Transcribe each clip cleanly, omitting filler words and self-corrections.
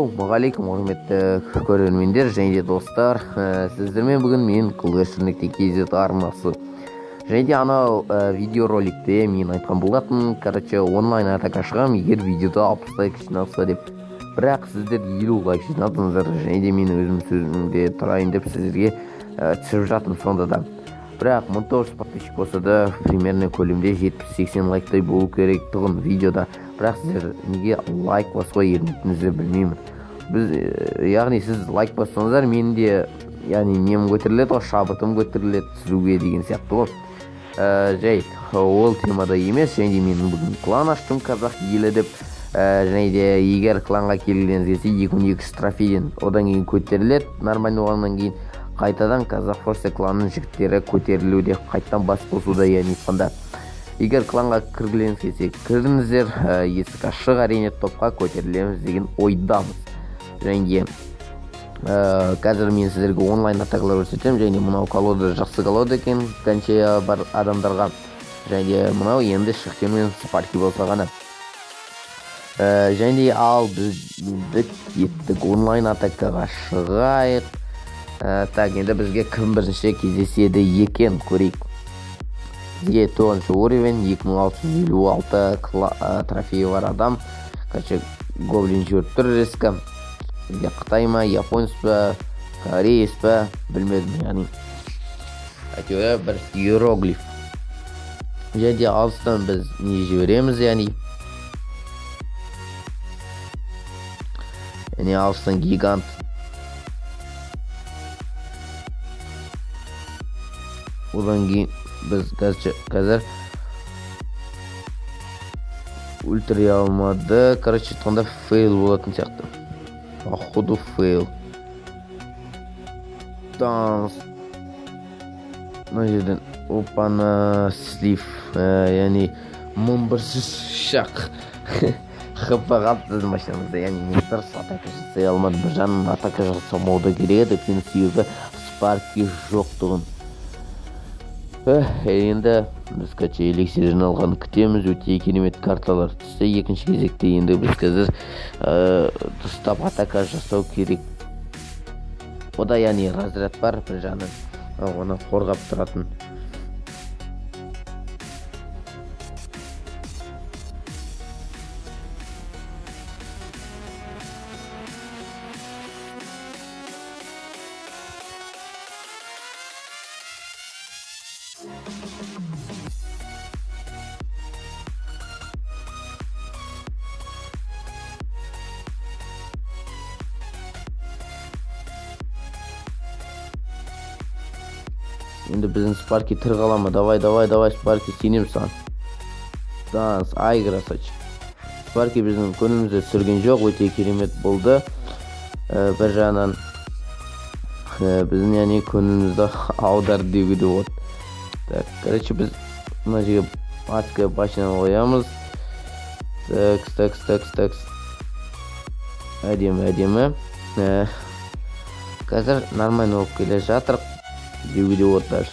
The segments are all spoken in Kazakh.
Ассалаумағалейкум құрметті көрермендер және де достар. Сіздермен бүгін мен Кылгаш.kz арнасы. Және де анау видеороликте мен айтқан болатын, онлайн атака шығам, егер видеода 60 лайк жиналса деп. Бірақ сіздер 50 лайк жинадыңыздар, және де мен өзім сөзімде тұрайын деп сіздерге түсіріп жатырмын сонда да. Бірақ 1900 подписчик болса да примерно көлемде 70-80 лайктай болу керек тұғын видеода. Бірақ сіздер неге лайк басуға ерінетінізді білмеймін. Яғни сіз лайк бассаңыздар, мен де нем көтеріледі, шабытым көтеріледі түсіруге деген сияқты ғой. Жай, ол темада емес, және де мен бүгін клан аштым қазақ елі деп. Және де егер кланға келгеніңіз келсе 2200 трофейден одан кейін көтеріледі, нормально болғаннан кейін қайтадан Казах Форсе кланның жігіттері көтерілуде, қайттан бас қосуда, яғни айтқанда. Егер кланға кіргілеріңіз келсе, кіріңіздер, есік ашық, әрине топқа көтерілеміз деген ойдамыз. Және де қазір мен сіздерге онлайн атакалар көрсетемін, және мынау колода жақсы колода екен, қанша бар адамдарға. Және де мынау енді шыққанмен спарки болса ғана. Және де ал біз енді кеттік онлайн атакаға шығайық. Так, енді бізге кім бірінші кездеседі екен, көрейік. Бізге 9 уровень, 2656 трофейі бар адам. Гоблин жүріп тұр рескі. Бізге Қытай ма, Японец па, Кореец па, білмедім, яғни. Әйтеуір бір иероглиф. Және де алыстан біз не жібереміз, яғни. Яғни алыстан гигант. Одан кейін біз қазір ультри алмады. Айтқанда фейл болатын сияқты. Походу фейл. Данс. Мына жерден опана слив. Яғни 1100 шақ. Қыпы қалыптызды машинамызда. Яғни мен дұрыс атака жасай алмады. Бір жанын атака жасамауды керек еді. Себебі спарки жоқтығын. Енді біз эликсир жиналған күтеміз, өте керемет карталар түссе. Екінші кезекте енді біз қазір дұрыстап атака жасау керек. Ода яғни разряд бар, бір жағынан оны қорғап тұратын. Енді біздің спарки тір қалама. Давай, спарки, сенем сан. Данс, ай красавчик. Спарки біздің көңілімізді сүрген жоқ, өте керемет болды. Бір жағынан біздің яғни көңілімізді аударды деуге де болады. Так, біз мына жерге атқа башынан қоямыз. Так. Әдемі. Қазір нормально болып келе жатыр. Деуге де болады даже.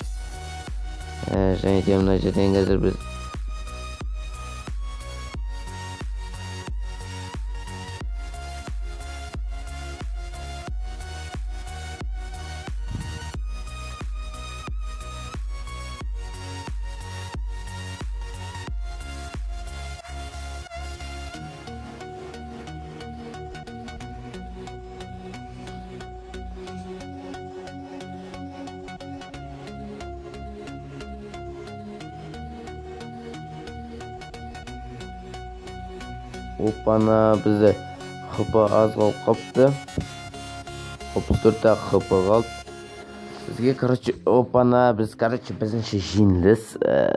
Және де мына жерден қазір біз опана бізді қыпы аз қалып қапты. 34-та қыпы қалды. Бізге, опана біз, біздіңше жеңіліс.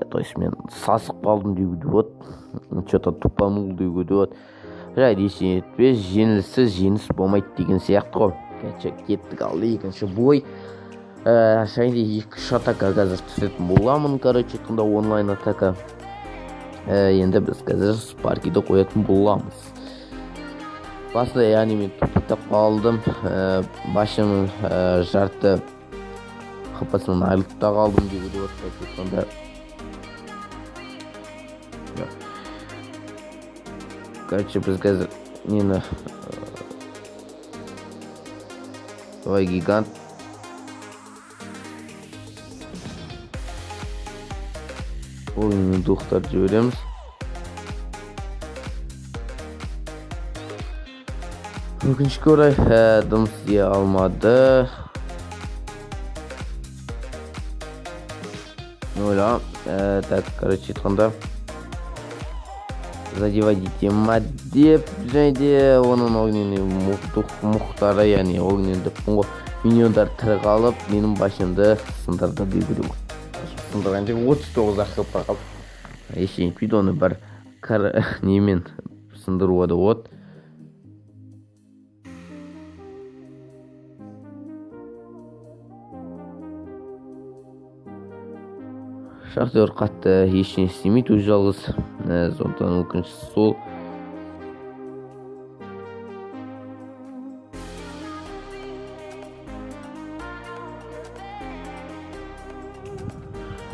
То есть мен сасық қалдым деуге де болады. Что-то тупанул деуге де болады. Жай десен етпес, жеңіліссіз жеңіс болмайды деген сияқты ғой. Кеттік алды екінші бой. Және де 2-3 атака қазір түсетін боламын. Айтқанда онлайн атака. Енді біз қазір спаркиді қоятын боламыз. Басында яғни мен тоқтап қалдым. Башымның жарты қапасынан айлықта қалдым деуге де болады. Біз қазір нені Давай гигант. Ойынның духтарды жібереміз. Өкінішке орай дым істей алмады. Ойлағам. Так, короче айтқанда задевать ма деп, және де оның огненный мұқтары, яғни огненный деппін ғой, миньондар тірі қалып, менің башымды сындырды деуге. Сындырған жерге 39 ақып қалып. Ештеңе етпейді, оны бір немен сындыруады от. Шахтер қатты ештеңе істемейді, өз жалғыз. Сондықтан өкініштісі сол.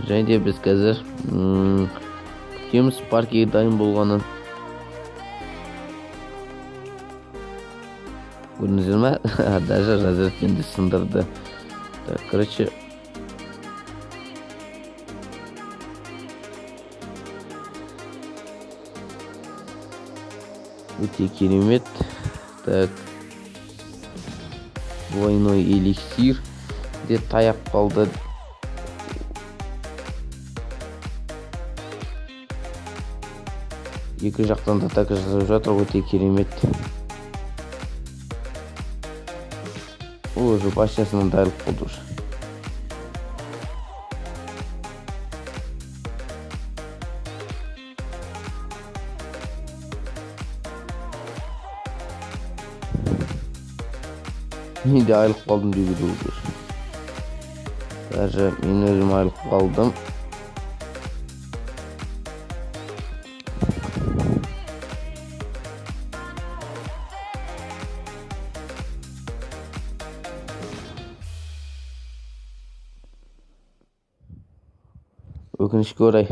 Және де біз қазір күтеміз паркеге дайын болғанын. Көрдіңіздер ме? Даже разрядкенді сындырды. Так, короче, өте керемет. Так, двойной эликсир де таяп қалды. Екі жақтан да атака жасап жатыр, өте керемет. Ол уже башнясынан дайылып қалды уже. Мен де айылып қалдым деуге де olur. Даже мен өзім айылып қалдым. Өкінішке орай.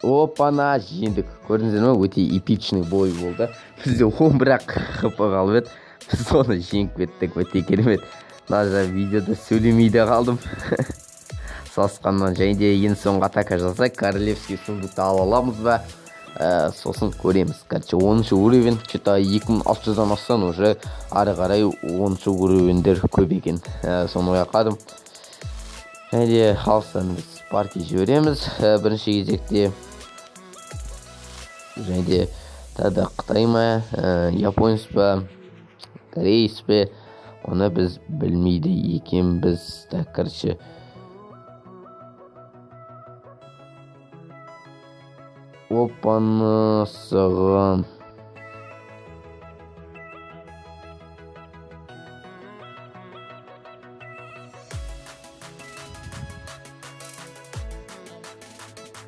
Опана, жеңдік. Көрдіңіздер ме? Өте эпичный бой болды. Бізде 11 хп қалып еді. Біз оны жеңіп кеттік. Өте керемет. Даже видеода сөйлемейді қалдым. Сасқаннан. Және де ең соңғы атака жасай, королевский сундукты ала аламыз ба? Сосын көреміз. Короче, 10-шы уровень. Что-то 2600-дан астан уже ары қарай 10-шы уровендер көп екен. Соны ойқадым. Және де халықтан біз парки жібереміз. Бірінші кезекте. Және де тада Қытай ма, японец па, корейец па, оны біз білмейді екен біз. Так, короче, опаны саған.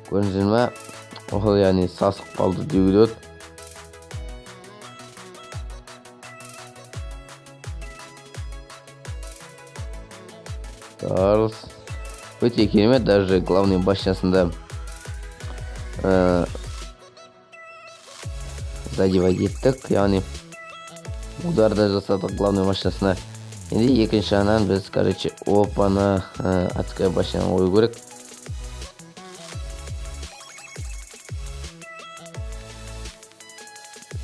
Көрдіңіздер ме? Ол яғни сасып қалды деуге өт. Тарс. Өте керемет, даже главный башнясында задевать еттік, яғни ударды жасадық главный башнясына. Енді екінші жағынан біз, короче, опаны адская башняны ой көрек.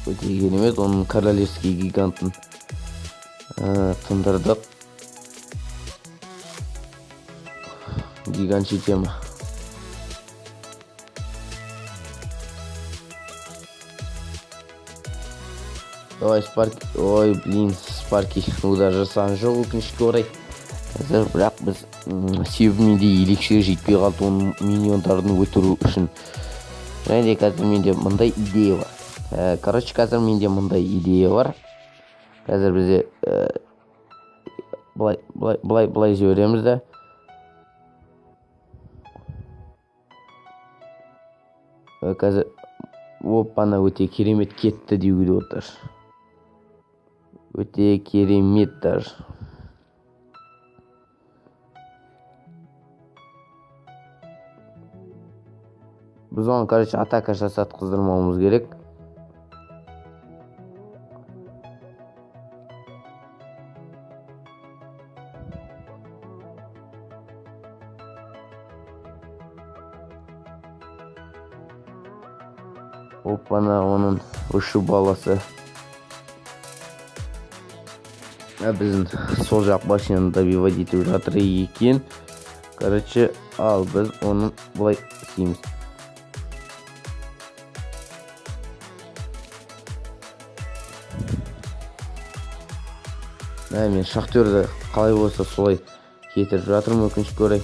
Өте керемет, оның королевский гигантын тындырдық. Гигантчий тема. Давай, Спарки. Ой, блин, Спарки удар жасаған жоқ өкінішке орай. Қазір бірақ біз себебіменде эликсир жетпей қалды оның миньондарын өлтіру үшін. Және де қазір менде мындай идея бар. Короче, қазір менде мындай идея бар. Қазір бізде былай жібереміз да. Қазір опана өте керемет кетті деуге отыр. Өте керемет даже. Біз оны, короче, атака жасатқыздырмауымыз керек. Опана, оның ұшы баласы. Біздің сол жақ машинаны добивать етіп жатыр екен. Короче, ал біз оны былай істейміз. Мен шахтерді қалай болса солай кетіріп жатырмын, өкінішке орай.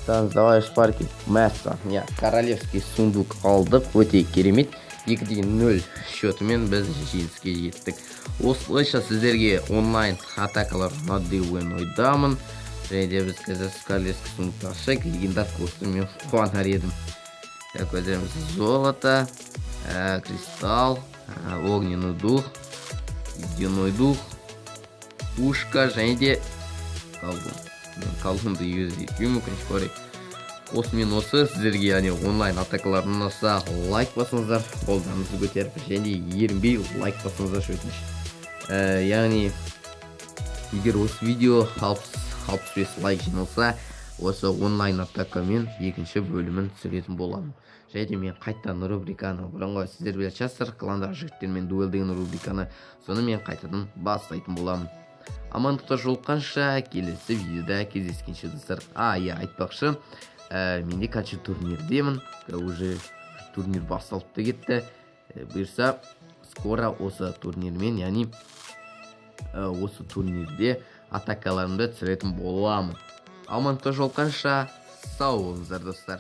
Давай шпарки. Мәссаған. Королевский сундук алдық. Өте керемет. 2-0 счетымен біз жеңіске жеттік. Осылайша сіздерге онлайн атакалар ұнады деп ойдамын. Және де біз қазір королевский сундукты ашайық. Легендар косты мен қуанар едім. Көзеріміз золото, кристалл, огненный дух, ледяной дух, пушка және де колдун. Колдунды үйрену өкінішке орай. Осымен осы сіздерге онлайн атакаларын ұнаса лайк басыңыздар, қолдарыңызды көтеріп, және ерінбей лайк басыңыздар өтініш. Яғни егер осы видео 65 лайк жиналса, осы онлайн атакамен екінші бөлімін түсіретін боламын. Және де мен қайтадан рубриканы бұрынғы сіздер білетін шығарсыздар, кландағы жігіттермен дуэл деген рубриканы соны мен қайтадан бастайтын боламын. Амандықта жолыққанша келесі видеода кездескенше достар. Айтпақшы, менде қанша турнирдемін, уже турнир басталып та кетті. Бұйырса скоро осы турнирмен, яғни осы турнирде атакаларымды түсіретін боламын. Амандықта жолыққанша сау болыңыздар достар.